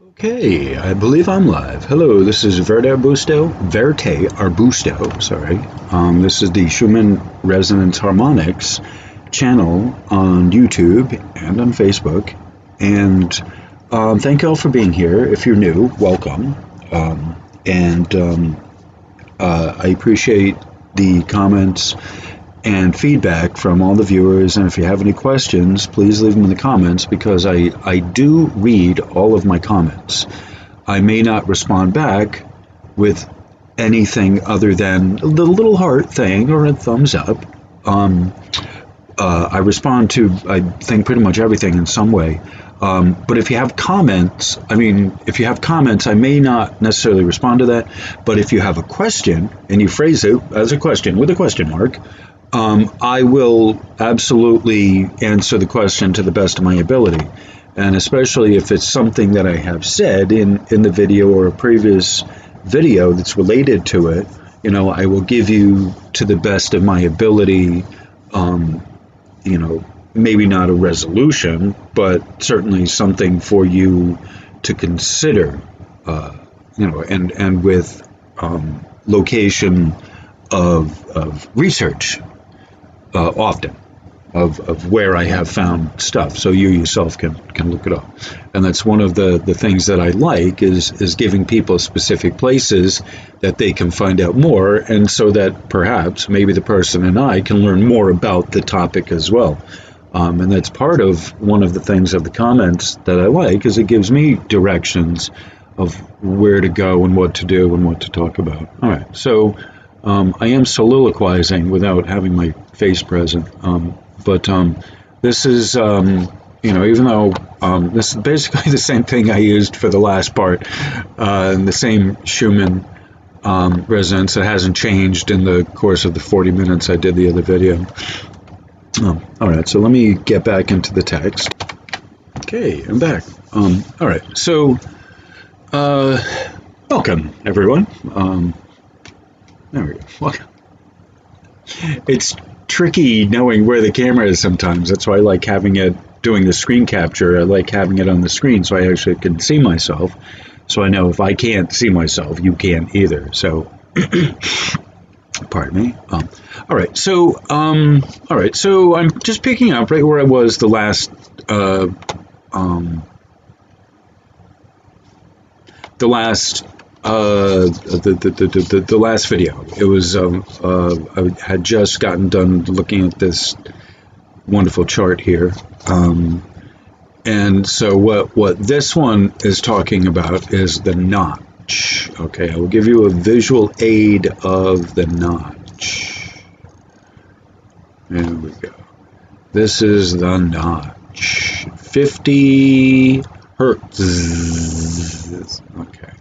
Okay, I believe I'm live. Hello, this is Verte Arbusto, sorry. This is the Schumann Resonance Harmonics channel on YouTube and on Facebook. And thank you all for being here. If you're new, welcome. I appreciate the comments and feedback from all the viewers, and if you have any questions, please leave them in the comments, because I do read all of my comments. I may not respond back with anything other than the little heart thing or a thumbs up. I respond to, I think, pretty much everything in some way. But if you have comments, I may not necessarily respond to that, but if you have a question and you phrase it as a question with a question mark, I will absolutely answer the question to the best of my ability. And especially if it's something that I have said in the video or a previous video that's related to it, I will give you, to the best of my ability, maybe not a resolution, but certainly something for you to consider, and with location of research, often of where I have found stuff, so you yourself can look it up. And that's one of the things that I like, is giving people specific places that they can find out more, and so that perhaps maybe the person and I can learn more about the topic as well. And that's part of one of the things of the comments that I like, is it gives me directions of where to go and what to do and what to talk about. All right, so I am soliloquizing without having my face present, but this is, even though this is basically the same thing I used for the last part, the same Schumann resonance. It hasn't changed in the course of the 40 minutes I did the other video. All right, so let me get back into the text. Okay, I'm back. All right, so welcome, everyone. There we go. Welcome. It's tricky knowing where the camera is sometimes. That's why I like having it, doing the screen capture. I like having it on the screen so I actually can see myself. So I know if I can't see myself, you can't either. So, pardon me. All right. So I'm just picking up right where I was the last the last video. It was I had just gotten done looking at this wonderful chart here, and so what this one is talking about is the notch. Okay, I will give you a visual aid of the notch. There we go. This is the notch. 50 hertz. Okay.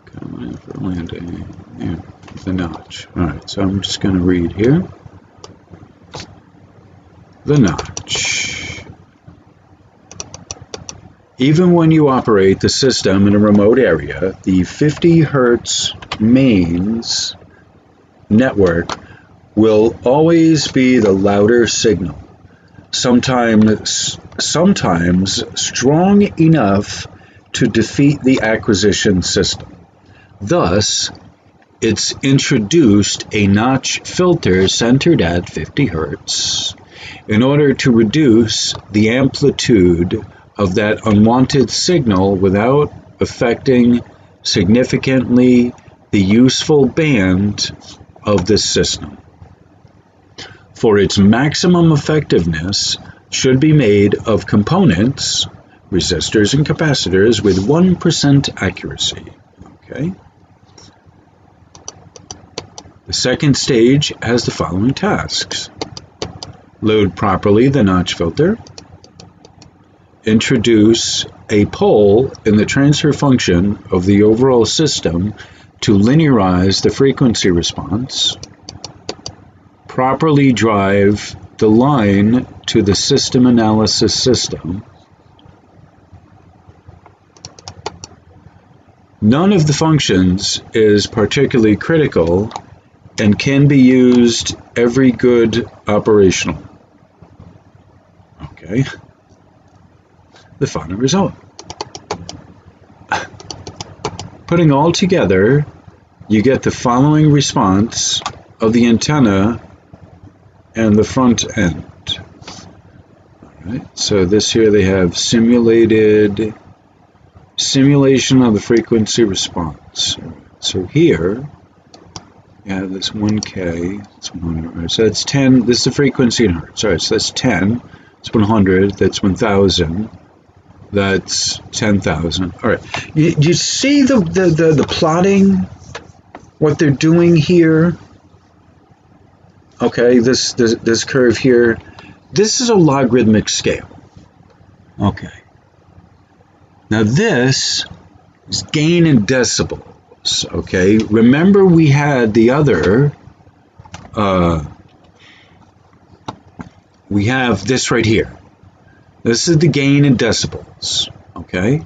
Coming for landing. Yeah, the notch. All right, so I'm just going to read here. The notch. Even when you operate the system in a remote area, the 50 hertz mains network will always be the louder signal, sometimes strong enough to defeat the acquisition system. Thus, it's introduced a notch filter centered at 50 hertz in order to reduce the amplitude of that unwanted signal without affecting significantly the useful band of the system. For its maximum effectiveness should be made of components, resistors and capacitors, with 1% accuracy. Okay. The second stage has the following tasks. Load properly the notch filter. Introduce a pole in the transfer function of the overall system to linearize the frequency response. Properly drive the line to the system analysis system. None of the functions is particularly critical and can be used every good operational. Okay, the final result. Putting all together, you get the following response of the antenna and the front end. All right, so this here they have simulation of the frequency response. So here, you have this 1K, it's 100, right? So that's 10, this is the frequency in hertz. All right, so that's 10, that's 100, that's 1,000, that's 10,000. All right, you see the plotting, what they're doing here? Okay, this curve here, this is a logarithmic scale. Okay. Now this is gain in decibels. Okay, remember we had the other, we have this right here. This is the gain in decibels. Okay,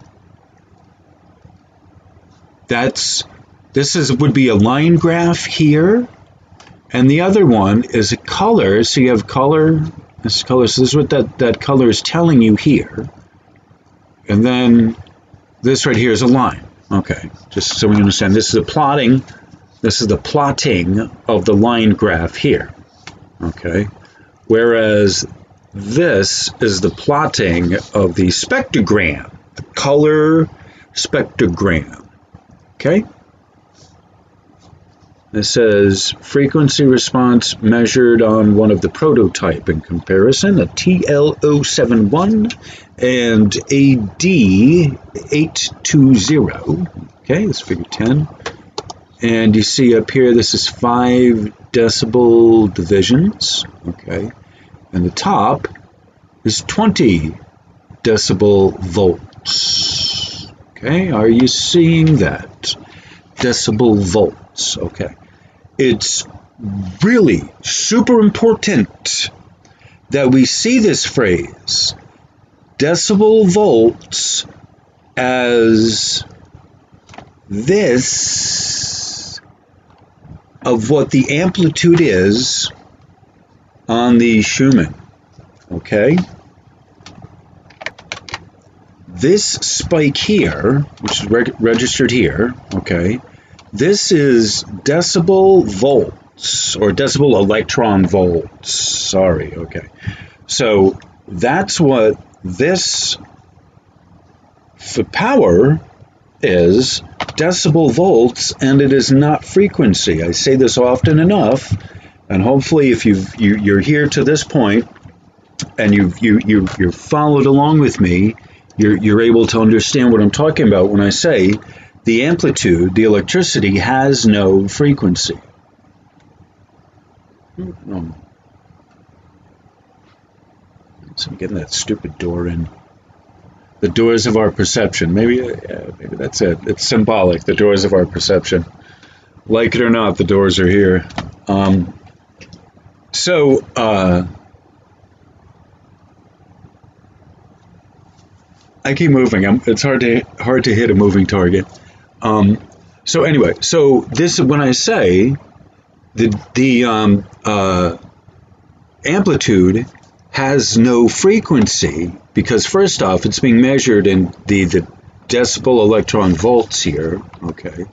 would be a line graph here, and the other one is a color. So you have color. This is color. So this is what that color is telling you here, and then this right here is a line. Okay, just so we understand, this is the plotting of the line graph here. Okay, whereas this is the plotting of the spectrogram, the color spectrogram. Okay, it says frequency response measured on one of the prototype in comparison, a TL071 and AD820. Okay, this is figure 10. And you see up here, this is 5 decibel divisions. Okay, and the top is 20 decibel volts. Okay, are you seeing that? Decibel volts. Okay, it's really super important that we see this phrase, decibel volts, as this of what the amplitude is on the Schumann. Okay, this spike here, which is registered here, okay, this is decibel volts, or decibel electron volts, sorry, okay. So that's what this, the power is decibel volts, and it is not frequency. I say this often enough, and hopefully if you're here to this point, and you've followed along with me, you're able to understand what I'm talking about when I say the amplitude, the electricity, has no frequency. So I'm getting that stupid door in. The doors of our perception. Maybe that's it. It's symbolic. The doors of our perception. Like it or not, the doors are here. I keep moving. It's hard to hit a moving target. So anyway, so this, when I say the amplitude has no frequency, because first off, it's being measured in the decibel electron volts here. Okay,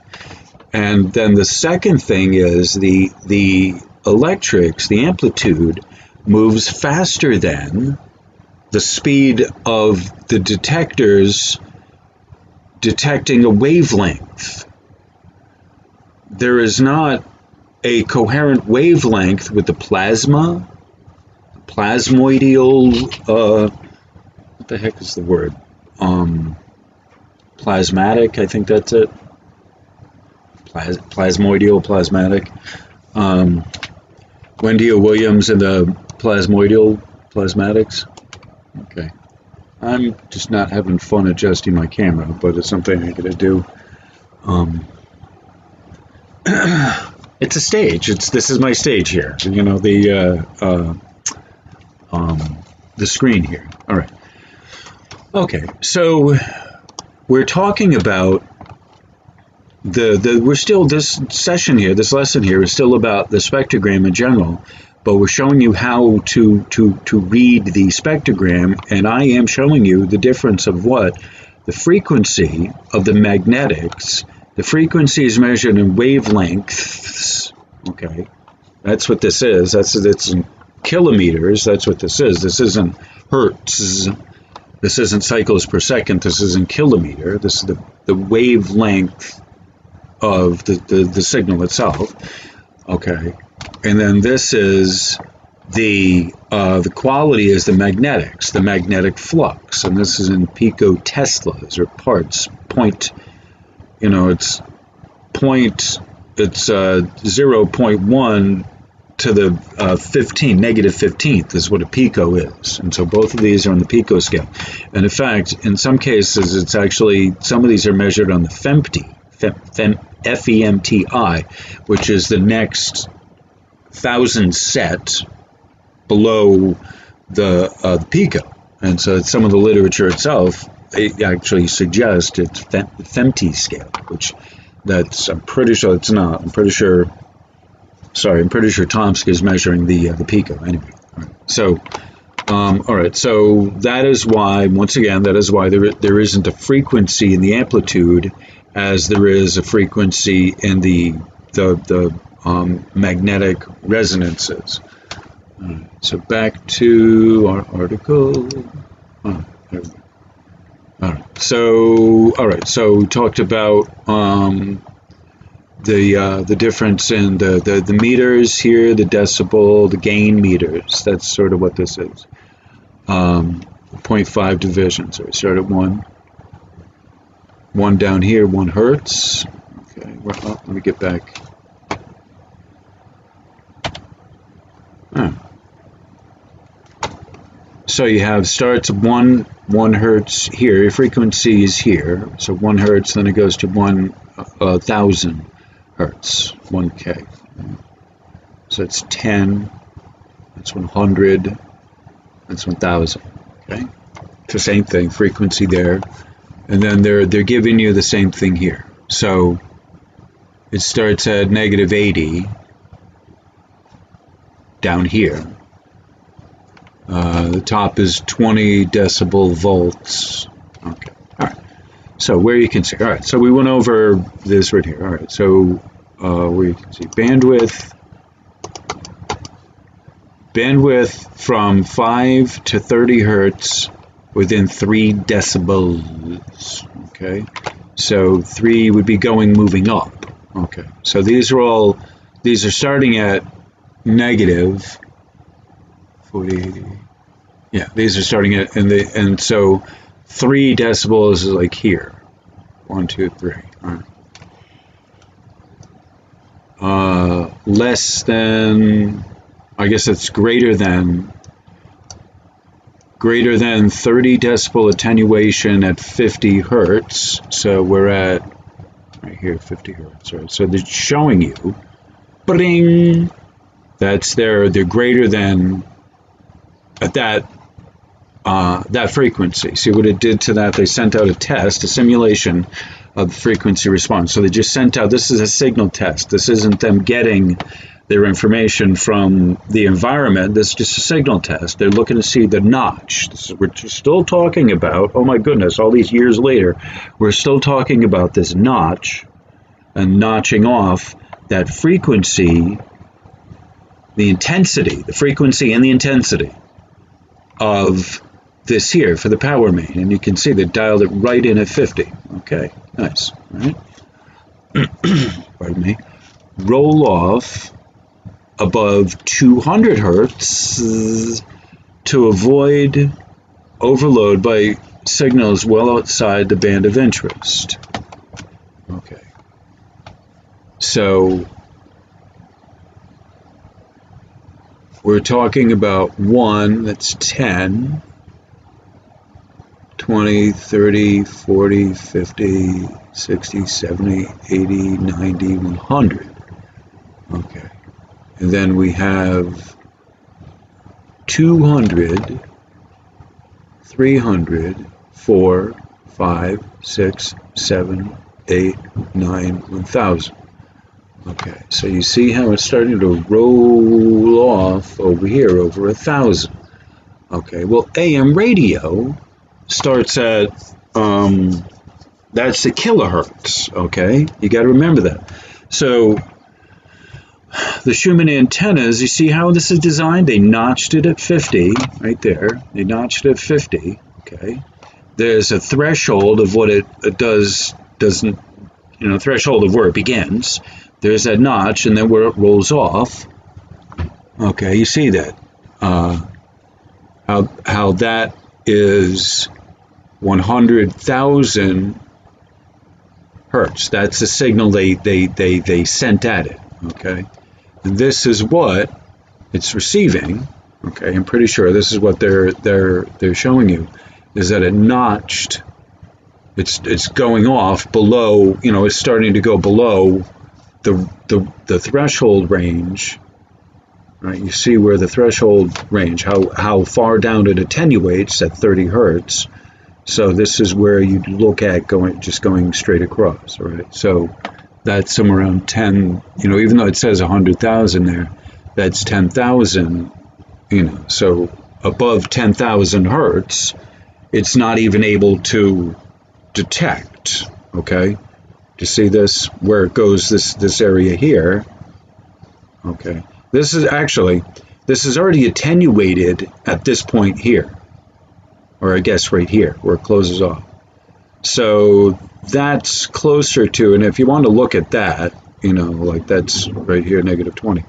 and then the second thing is the electrics, the amplitude moves faster than the speed of the detectors detecting a wavelength. There is not a coherent wavelength with the plasmoidal, what the heck is the word? Plasmatic, I think that's it. Plasmoidal, plasmatic. Wendy O. Williams and the plasmatics. Okay. I'm just not having fun adjusting my camera, but it's something I gotta do. It's a stage. This is my stage here. You know, the screen here. All right. Okay. So we're talking about we're still, this session here, this lesson here is still about the spectrogram in general, but we're showing you how to read the spectrogram, and I am showing you the difference of what? The frequency of the magnetics. The frequency is measured in wavelengths, okay? That's what this is. It's in kilometers. That's what this is. This isn't hertz. This isn't cycles per second. This is in kilometer. This is the wavelength of the signal itself. Okay. And then this is the quality is the magnetics, the magnetic flux. And this is in picoteslas or parts. Point, it's 0.1 to the negative 15th is what a pico is. And so both of these are on the pico scale. And in fact, in some cases, it's actually, some of these are measured on the femti, FEMTI, which is the next 1,000 set below the pico. And so some of the literature itself, it actually suggests it's femti scale, which I'm pretty sure it's not. I'm pretty sure Tomsk is measuring the pico anyway. All right. So, all right. So that is why, once again, there isn't a frequency in the amplitude as there is a frequency in the magnetic resonances. All right. So back to our article. Oh, there we go. All right. So we talked about the difference in the meters here, the decibel, the gain meters. That's sort of what this is. 0.5 division. So we start at 1 down here, 1 hertz. Okay, let me get back. So you have starts at 1 hertz here. Your frequency is here. So 1 hertz, then it goes to 1,000 hertz, 1K. So it's 10, that's 100, that's 1,000. Okay, it's the same thing, frequency there, and then they're giving you the same thing here. So it starts at negative 80 down here. The top is 20 decibel volts. Okay, all right. So where you can see, all right, so we went over this right here. All right, so where you can see bandwidth from 5 to 30 hertz within 3 decibels. Okay, so 3 would be moving up. Okay, so these are starting at negative 40, 80. Yeah, these are starting at, and so 3 decibels is like here. 1, 2, 3. All right. Less than, I guess it's greater than 30 decibel attenuation at 50 hertz. So we're at right here, 50 hertz. Right? So they're showing you, bing, that's they're greater than at that frequency. See what it did to that? They sent out a test, a simulation of frequency response. So they just sent out, this is a signal test. This isn't them getting their information from the environment. This is just a signal test. They're looking to see the notch. We're still talking about, oh my goodness, all these years later, we're still talking about this notch and notching off that frequency, the intensity, the frequency and the intensity of this here for the power main, and you can see they dialed it right in at 50. Okay, nice. All right. Pardon me. Roll off above 200 hertz to avoid overload by signals well outside the band of interest. Okay. So we're talking about 1 that's 10, 20, 30, 40, 50, 60, 70, 80, 90, 100. Okay. And then we have 200, 300, 4, 5, 6, 7, 8, 9, 1,000. Okay, so you see how it's starting to roll off over here, over 1,000. Okay, well, AM radio starts at, that's the kilohertz, okay? You got to remember that. So the Schumann antennas, you see how this is designed? They notched it at 50, right there. They notched it at 50, okay? There's a threshold of what it doesn't, threshold of where it begins. There's that notch, and then where it rolls off. Okay, you see that. How that is 100,000 hertz. That's the signal they sent at it. Okay, and this is what it's receiving. Okay, I'm pretty sure this is what they're showing you, is that it notched. It's going off below. It's starting to go below the threshold range. Right, you see where the threshold range, how far down it attenuates at 30 hertz. So this is where you look at going straight across, right? So that's somewhere around 10, even though it says 100,000 there, that's 10,000, so above 10,000 hertz, it's not even able to detect, okay? Do you see this, where it goes, this area here? Okay. This is already attenuated at this point here, or I guess right here, where it closes off. So that's closer to, and if you want to look at that, like that's right here, -20.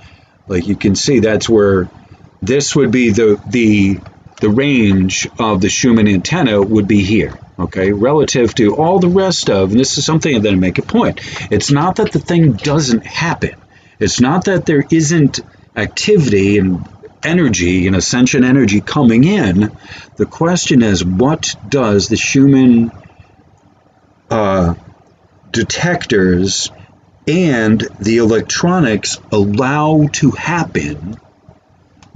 Like you can see, that's where this would be the range of the Schumann antenna would be here. Okay, relative to all the rest of, and this is something that I make a point. It's not that the thing doesn't happen. It's not that there isn't activity and energy and ascension energy coming in. The question is, what does the Schumann detectors and the electronics allow to happen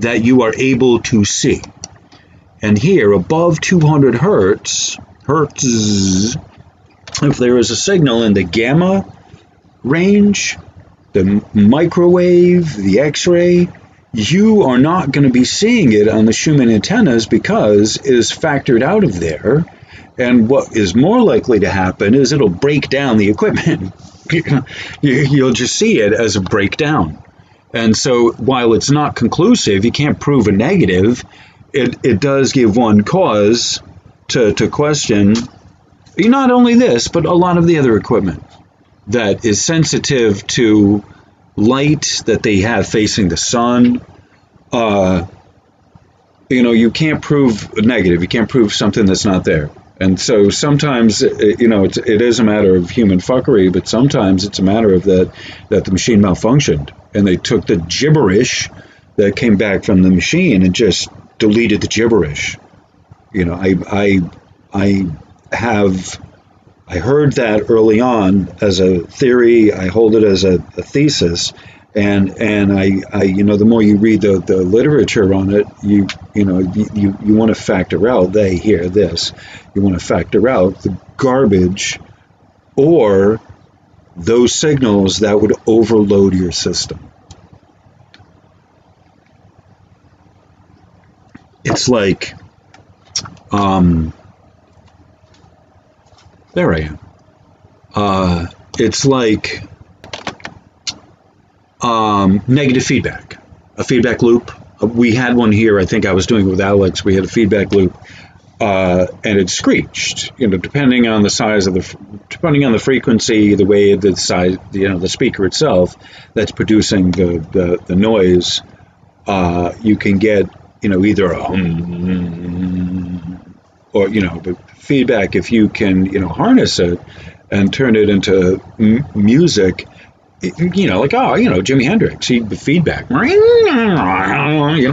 that you are able to see? And here, above 200 hertz, if there is a signal in the gamma range, the microwave, the X-ray, you are not going to be seeing it on the Schumann antennas because it is factored out of there. And what is more likely to happen is it'll break down the equipment. You'll just see it as a breakdown. And so while it's not conclusive, you can't prove a negative, it does give one cause to question not only this, but a lot of the other equipment that is sensitive to light that they have facing the sun. You can't prove a negative. You can't prove something that's not there. And so sometimes, it is a matter of human fuckery, but sometimes it's a matter of that the machine malfunctioned and they took the gibberish that came back from the machine and just deleted the gibberish. I heard that early on as a theory. I hold it as a thesis, and I the more you read the literature on it, you want to factor out, they hear this, you want to factor out the garbage or those signals that would overload your system. It's like, there I am. It's like negative feedback, a feedback loop. We had one here. I think I was doing it with Alex. We had a feedback loop, and it screeched. Depending on the size of depending on the frequency, the way the size, the speaker itself that's producing the noise. You can get either a or the feedback, if you can harness it and turn it into music, like Jimi Hendrix, the feedback,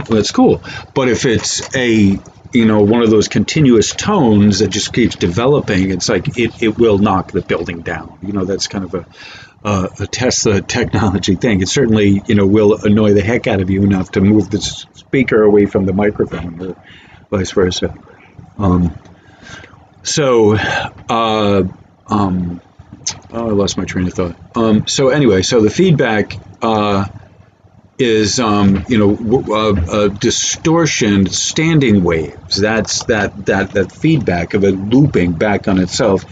that's cool. But if it's a one of those continuous tones that just keeps developing, it's like it will knock the building down. That's kind of a Tesla technology thing. It certainly will annoy the heck out of you enough to move the speaker away from the microphone, or vice versa. Oh, I lost my train of thought. So anyway, so the feedback is distortion, standing waves. That's that feedback of it looping back on itself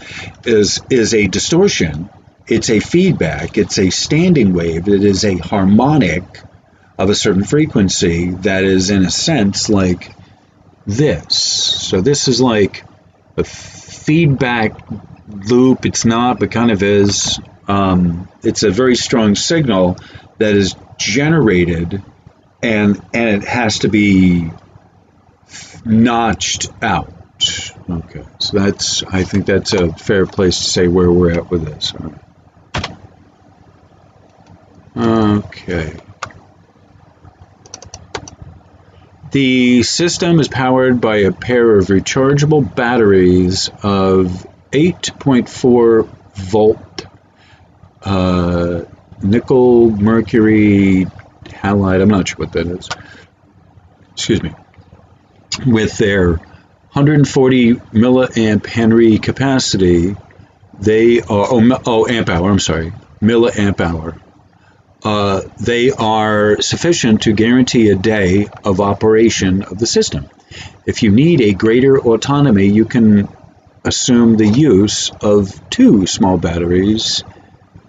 is a distortion. It's a feedback. It's a standing wave. It is a harmonic of a certain frequency that is, in a sense, like this. So this is like a feedback loop. It's not, but kind of is. It's a very strong signal that is generated, and it has to be notched out. Okay, so I think that's a fair place to say where we're at with this. Okay. The system is powered by a pair of rechargeable batteries of 8.4 volt nickel mercury halide. I'm not sure what that is. Excuse me. With their 140 milliamp Henry capacity, they are amp hour. I'm sorry, milliamp hour. They are sufficient to guarantee a day of operation of the system. If you need a greater autonomy, you can assume the use of two small batteries,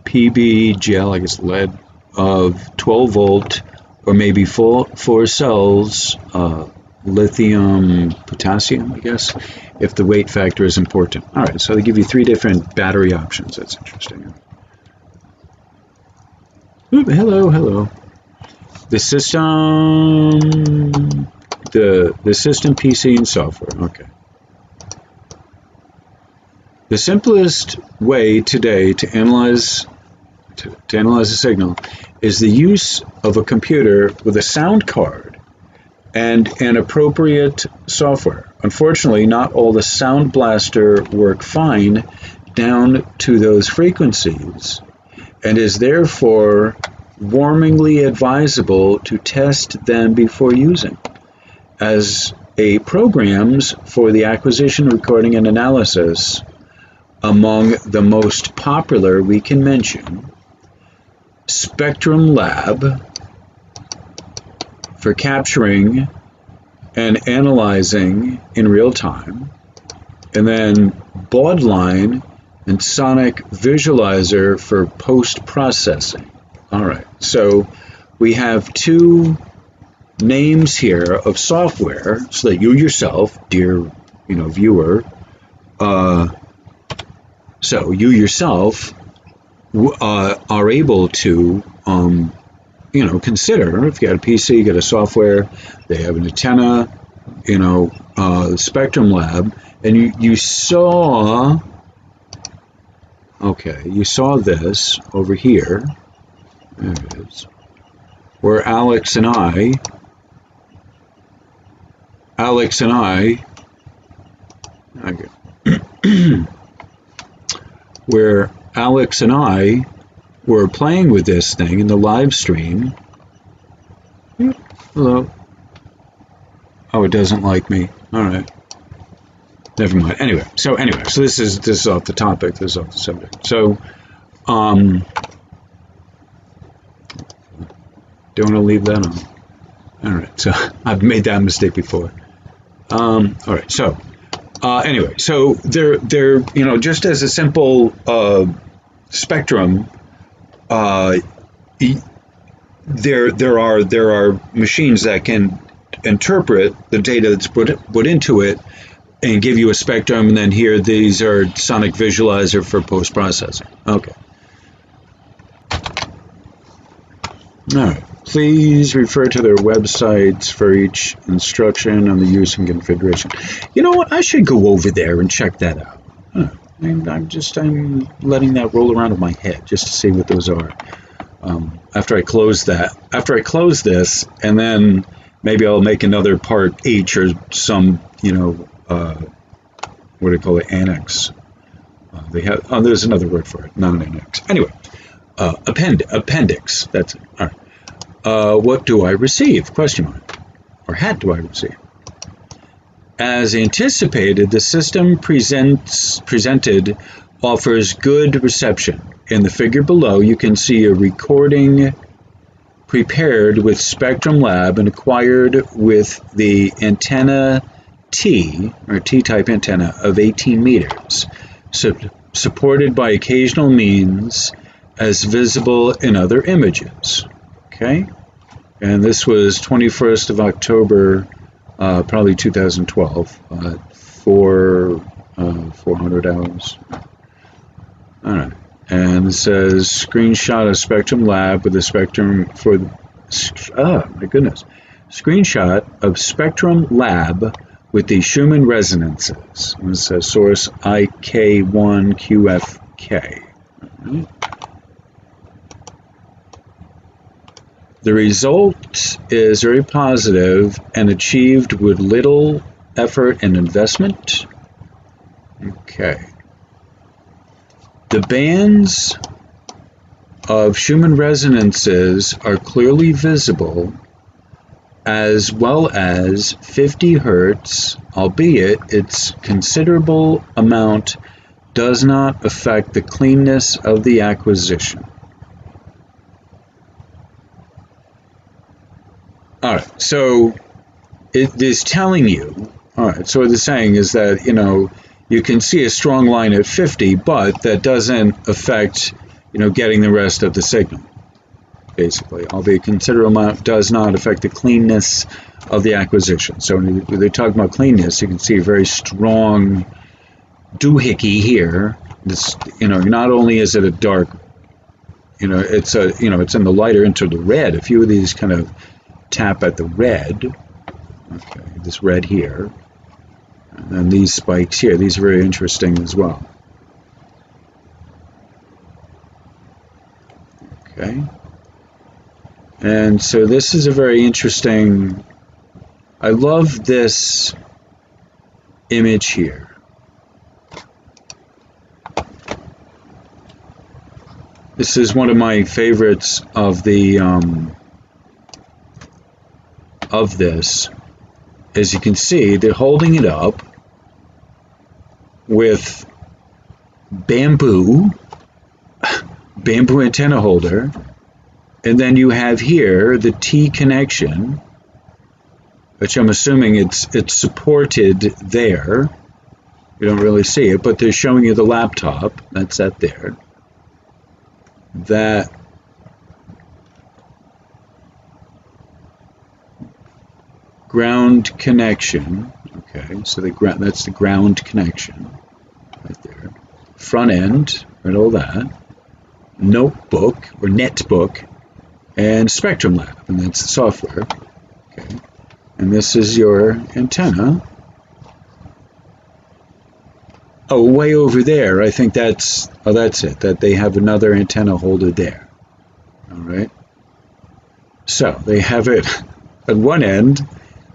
Pbgel, I guess lead, of 12 volt, or maybe four cells, lithium, potassium, I guess, if the weight factor is important. All right, so they give you three different battery options. That's interesting. Ooh, hello. The system, the system, PC, and software. Okay. The simplest way today to analyze a signal is the use of a computer with a sound card and an appropriate software. Unfortunately, not all the Sound Blaster work fine down to those frequencies, and is therefore warmingly advisable to test them before using. As a programs for the acquisition, recording, and analysis, among the most popular we can mention Spectrum Lab for capturing and analyzing in real time, and then Baudline and Sonic Visualizer for post-processing. All right, so we have two names here of software so that you yourself, dear viewer, so you yourself are able to consider, if you got a PC, you got a software, they have an antenna, Spectrum Lab, and you saw, okay, you saw this over here, there it is, where Alex and I, where Alex and I were playing with this thing in the live stream. Hello. Oh, it doesn't like me. All right. Never mind. Anyway, so this is off the topic. This is off the subject. So, don't want to leave that on. All right. So I've made that mistake before. All right. So, anyway, so they're just as a simple spectrum. There are machines that can interpret the data that's put into it and give you a spectrum, and then here these are Sonic Visualizer for post-processing. Okay. All right. Please refer to their websites for each instruction on the use and configuration. You know what? I should go over there and check that out. I'm letting that roll around in my head just to see what those are. After I close this, and then maybe I'll make another part H or some, what do you call it, Annex. They have, there's another word for it, not an annex. Anyway, appendix. That's it. All right. What do I receive? Question mark. Or hat do I receive? As anticipated, the system presented offers good reception. In the figure below, you can see a recording prepared with Spectrum Lab and acquired with the antenna T, or T-type antenna, of 18 meters, supported by occasional means as visible in other images. Okay? And this was 21st of October, probably 2012, 400 hours. All right. And it says screenshot of Spectrum Lab with the spectrum for the, my goodness, screenshot of Spectrum Lab with the Schumann resonances. And it says source IK1QFK. Right. The result is very positive and achieved with little effort and investment. Okay. The bands of Schumann resonances are clearly visible, as well as 50 Hertz, albeit its considerable amount does not affect the cleanness of the acquisition. All right, so it is telling you, all right, so what it's saying is that, you can see a strong line at 50, but that doesn't affect, getting the rest of the signal, basically. Albeit considerable amount does not affect the cleanness of the acquisition. So when they talk about cleanness, you can see a very strong doohickey here. This, not only is it a dark, it's in the lighter into the red. A few of these kind of tap at the red. Okay, this red here. And these spikes here, these are very interesting as well. Okay. And so this is a very interesting, I love this image here. This is one of my favorites of the, of this. As you can see, they're holding it up with bamboo antenna holder, and then you have here the T connection, which I'm assuming it's supported there. You don't really see it, but they're showing you the laptop. That's that there. That ground connection. Okay, so that's the ground connection right there. Front end, right, all that. Notebook or netbook, and Spectrum Lab, and that's the software. Okay, and this is your antenna. Oh, way over there, I think that's it. That they have another antenna holder there. All right. So they have it at one end.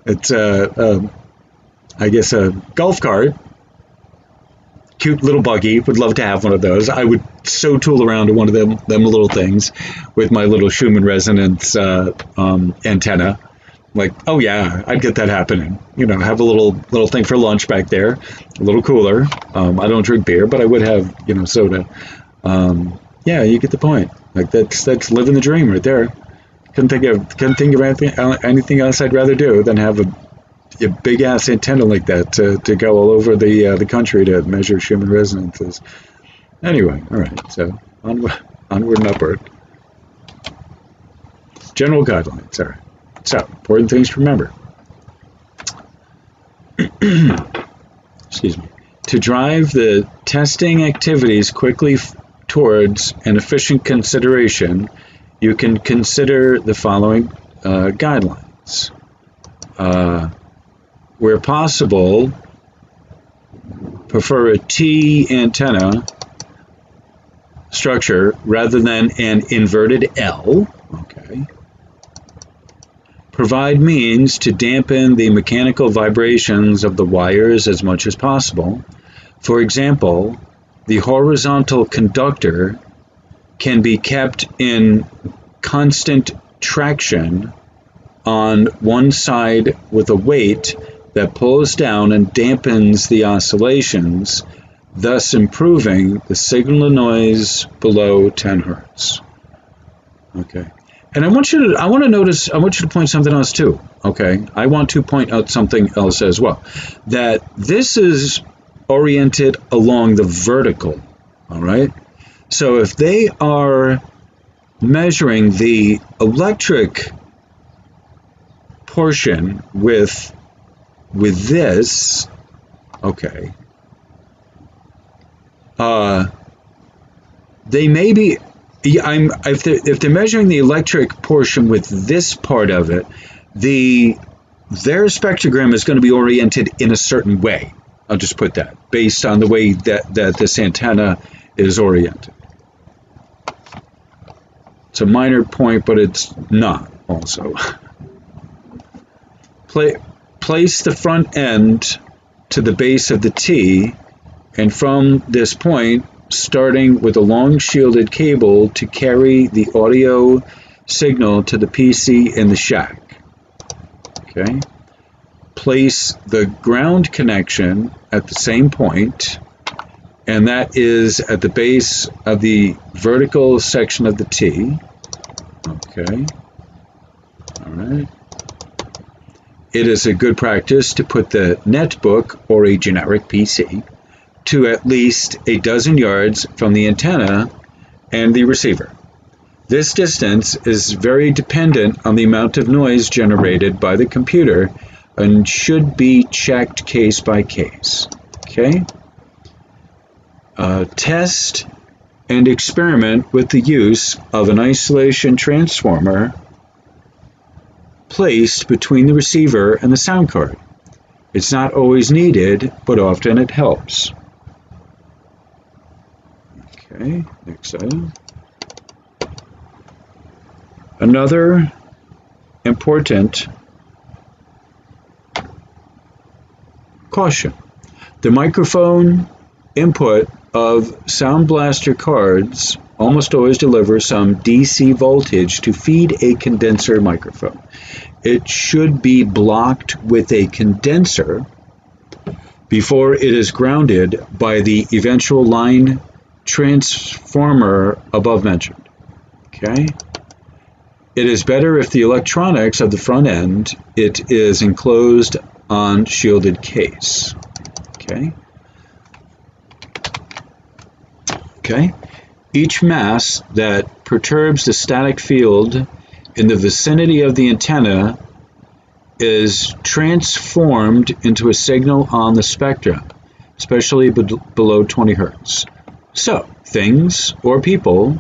It's I guess a golf cart. Cute little buggy. Would love to have one of those. I would so tool around to one of them little things with my little Schumann resonance antenna. Like, oh yeah, I'd get that happening. Have a little thing for lunch back there, a little cooler. I don't drink beer, but I would have soda. Yeah, you get the point. Like that's living the dream right there. Couldn't think of anything else I'd rather do than have a big ass antenna like that to go all over the country to measure Schumann resonances. Anyway, all right. So onward and upward. General guidelines. All right. So important things to remember. Excuse me. To drive the testing activities quickly towards an efficient consideration, you can consider the following guidelines. Where possible, prefer a T antenna structure rather than an inverted L. Okay. Provide means to dampen the mechanical vibrations of the wires as much as possible. For example, the horizontal conductor can be kept in constant traction on one side with a weight that pulls down and dampens the oscillations thus improving the signal to noise below 10 hertz. Okay. And I want you to point something else too. Okay. I want to point out something else as well. That this is oriented along the vertical. All right. So if they are measuring the electric portion with this, okay, they may be, if they're measuring the electric portion with this part of it, their spectrogram is going to be oriented in a certain way. I'll just put that, based on the way that this antenna is oriented. It's a minor point, but it's not also. Place the front end to the base of the T, and from this point, starting with a long shielded cable to carry the audio signal to the PC in the shack. Okay. Place the ground connection at the same point, and that is at the base of the vertical section of the T. Okay. All right. It is a good practice to put the netbook or a generic PC to at least a dozen yards from the antenna and the receiver. This distance is very dependent on the amount of noise generated by the computer and should be checked case by case. Okay? Test and experiment with the use of an isolation transformer placed between the receiver and the sound card. It's not always needed, but often it helps. Okay, next item. Another important caution. The microphone input of Sound Blaster cards almost always delivers some DC voltage to feed a condenser microphone. It should be blocked with a condenser before it is grounded by the eventual line transformer above mentioned. Okay? It is better if the electronics of the front end, it is enclosed on shielded case. Okay? Okay? Each mass that perturbs the static field in the vicinity of the antenna is transformed into a signal on the spectrum, especially below 20 hertz. So, things or people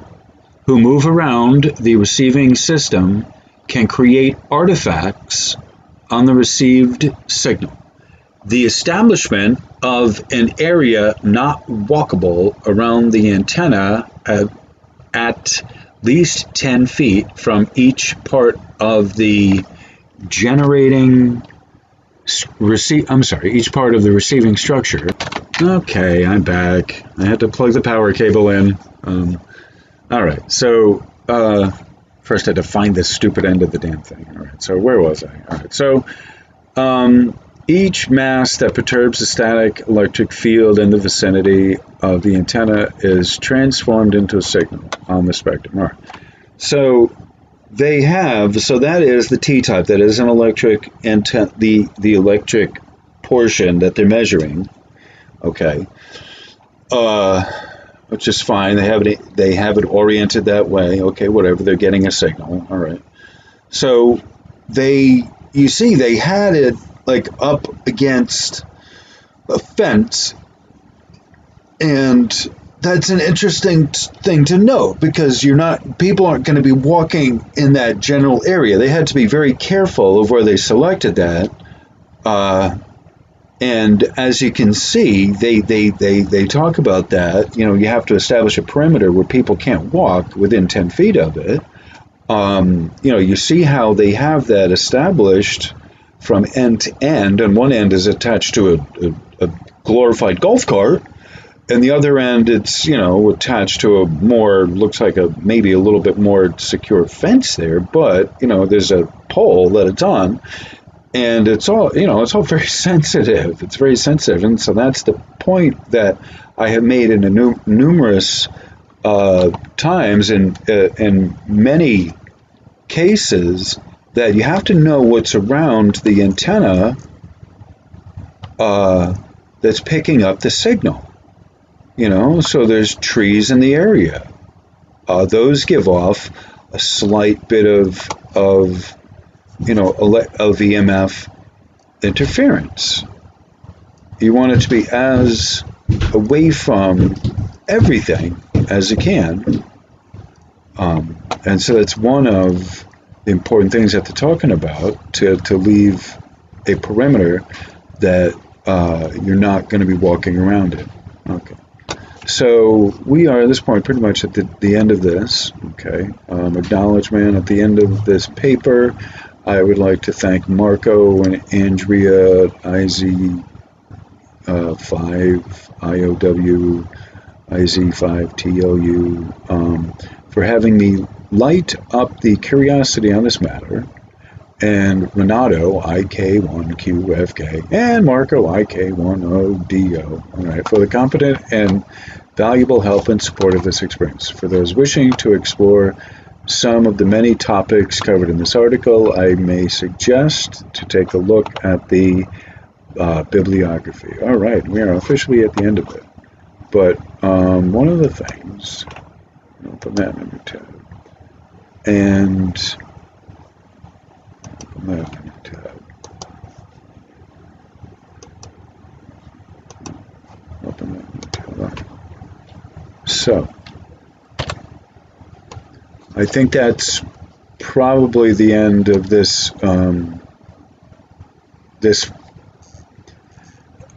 who move around the receiving system can create artifacts on the received signal. The establishment of an area not walkable around the antenna at least 10 feet from each part of the each part of the receiving structure. Okay, I'm back. I had to plug the power cable in. All right, so first I had to find this stupid end of the damn thing. All right, so where was I? All right, so each mass that perturbs the static electric field in the vicinity of the antenna is transformed into a signal on the spectrum. All right, so that is the T-type. That is an electric antenna, the electric portion that they're measuring. Okay. Which is fine. They have it oriented that way. Okay, whatever. They're getting a signal. All right. So you see, they had it like up against a fence, and that's an interesting thing to note because people aren't going to be walking in that general area. They had to be very careful of where they selected that. And as you can see, they talk about that. You know, you have to establish a perimeter where people can't walk within 10 feet of it. You know, you see how they have that established from end to end, and one end is attached to a glorified golf cart, and the other end it's, you know, attached to looks like maybe a little bit more secure fence there, but, you know, there's a pole that it's on. and it's all, it's all very sensitive. It's very sensitive, and so that's the point that I have made in numerous times in many cases, that you have to know what's around the antenna that's picking up the signal. So there's trees in the area. Those give off a slight bit of EMF interference. You want it to be as away from everything as you can. And so that's one of the important things that they're talking about, to leave a perimeter that you're not going to be walking around it. Okay. So we are at this point pretty much at the end of this. Okay. Acknowledgement at the end of this paper. I would like to thank Marco and Andrea IZ5 IOW IZ5TOU for having me light up the curiosity on this matter, and Renato IK1QFK and Marco IK10DO, all right, for the competent and valuable help and support of this experience. For those wishing to explore some of the many topics covered in this article, I may suggest to take a look at the bibliography. All right, we are officially at the end of it. But one of the things, open that number tab, and open that number tab, open that number tab. All right. So, I think that's probably the end of this.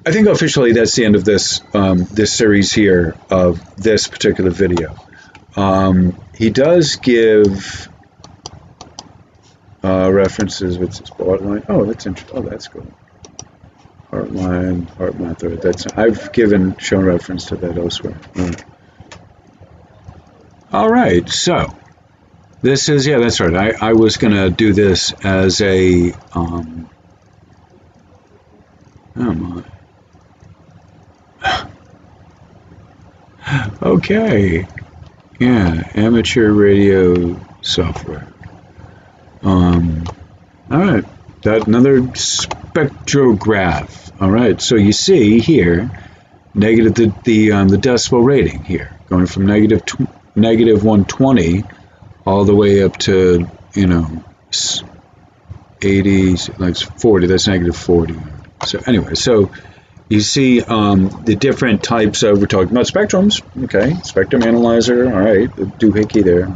I think officially that's the end of this this series here of this particular video. He does give references with his board line. Oh, that's interesting. Oh, that's good. Heart line, heart method. I've shown reference to that elsewhere. All right. So this is, yeah, that's right. I was gonna do this as a oh my. Okay. Yeah, amateur radio software. All right, another spectrograph. All right, so you see here, negative the decibel rating here, going from negative 120 all the way up to 80, like 40. That's negative 40. So anyway, so you see the different types of, we're talking about spectrums, okay, spectrum analyzer, all right, the doohickey there.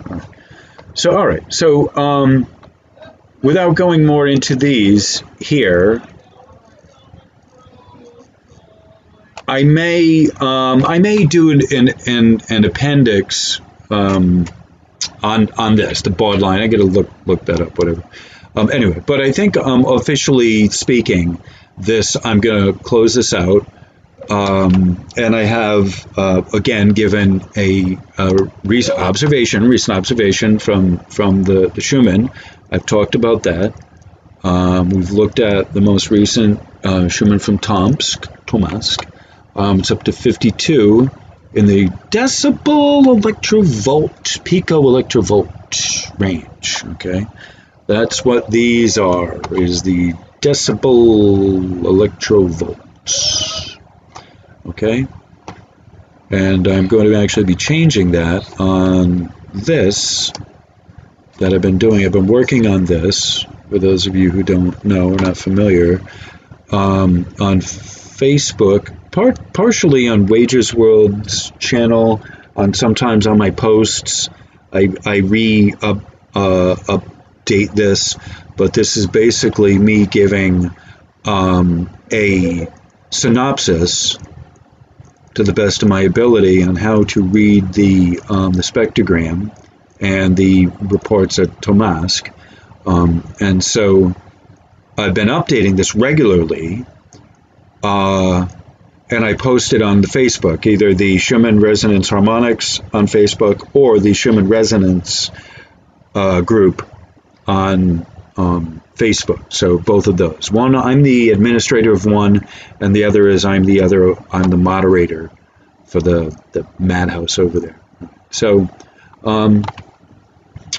All right. So without going more into these here, I may do an appendix on this, the baud line. I gotta look that up, whatever. Anyway, but I think officially speaking, I'm gonna close this out. And I have again given a recent observation from the Schumann. I've talked about that. We've looked at the most recent Schumann from Tomsk. It's up to 52 in the decibel electrovolt, pico electrovolt range. Okay, that's what these are. Is the decibel electrovolts. Okay, and I'm going to actually be changing that on this that I've been doing. I've been working on this, for those of you who don't know or not familiar, on Facebook, partially on Wagers World's channel, sometimes on my posts. I update this, but this is basically me giving a synopsis to the best of my ability on how to read the spectrogram and the reports at Tomsk. And so I've been updating this regularly, and I post it on the Facebook, either the Schumann Resonance Harmonics on Facebook or the Schumann Resonance group on Facebook. So both of those. One, I'm the administrator of one, and the other is I'm the moderator for the madhouse over there. So, all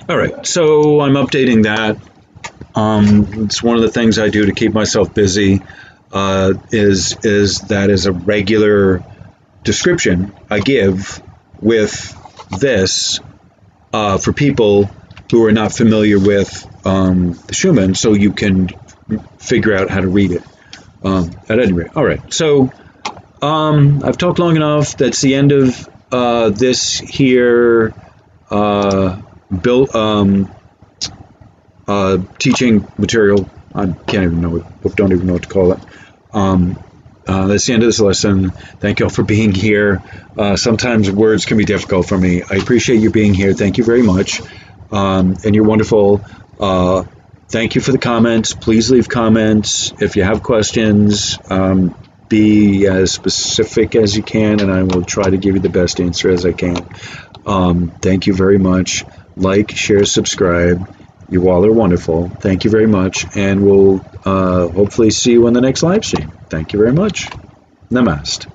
right. So I'm updating that. It's one of the things I do to keep myself busy. Is a regular description I give with this for people who are not familiar with the Schumann, so you can figure out how to read it. At any rate, all right. So I've talked long enough. That's the end of this here teaching material. I can't even know it. Don't even know what to call it. That's the end of this lesson. Thank you all for being here. Sometimes words can be difficult for me. I appreciate you being here. Thank you very much. And you're wonderful. Thank you for the comments. Please leave comments. If you have questions, be as specific as you can, and I will try to give you the best answer as I can. Thank you very much. Like, share, subscribe. You all are wonderful. Thank you very much, and we'll hopefully see you on the next live stream. Thank you very much. Namaste.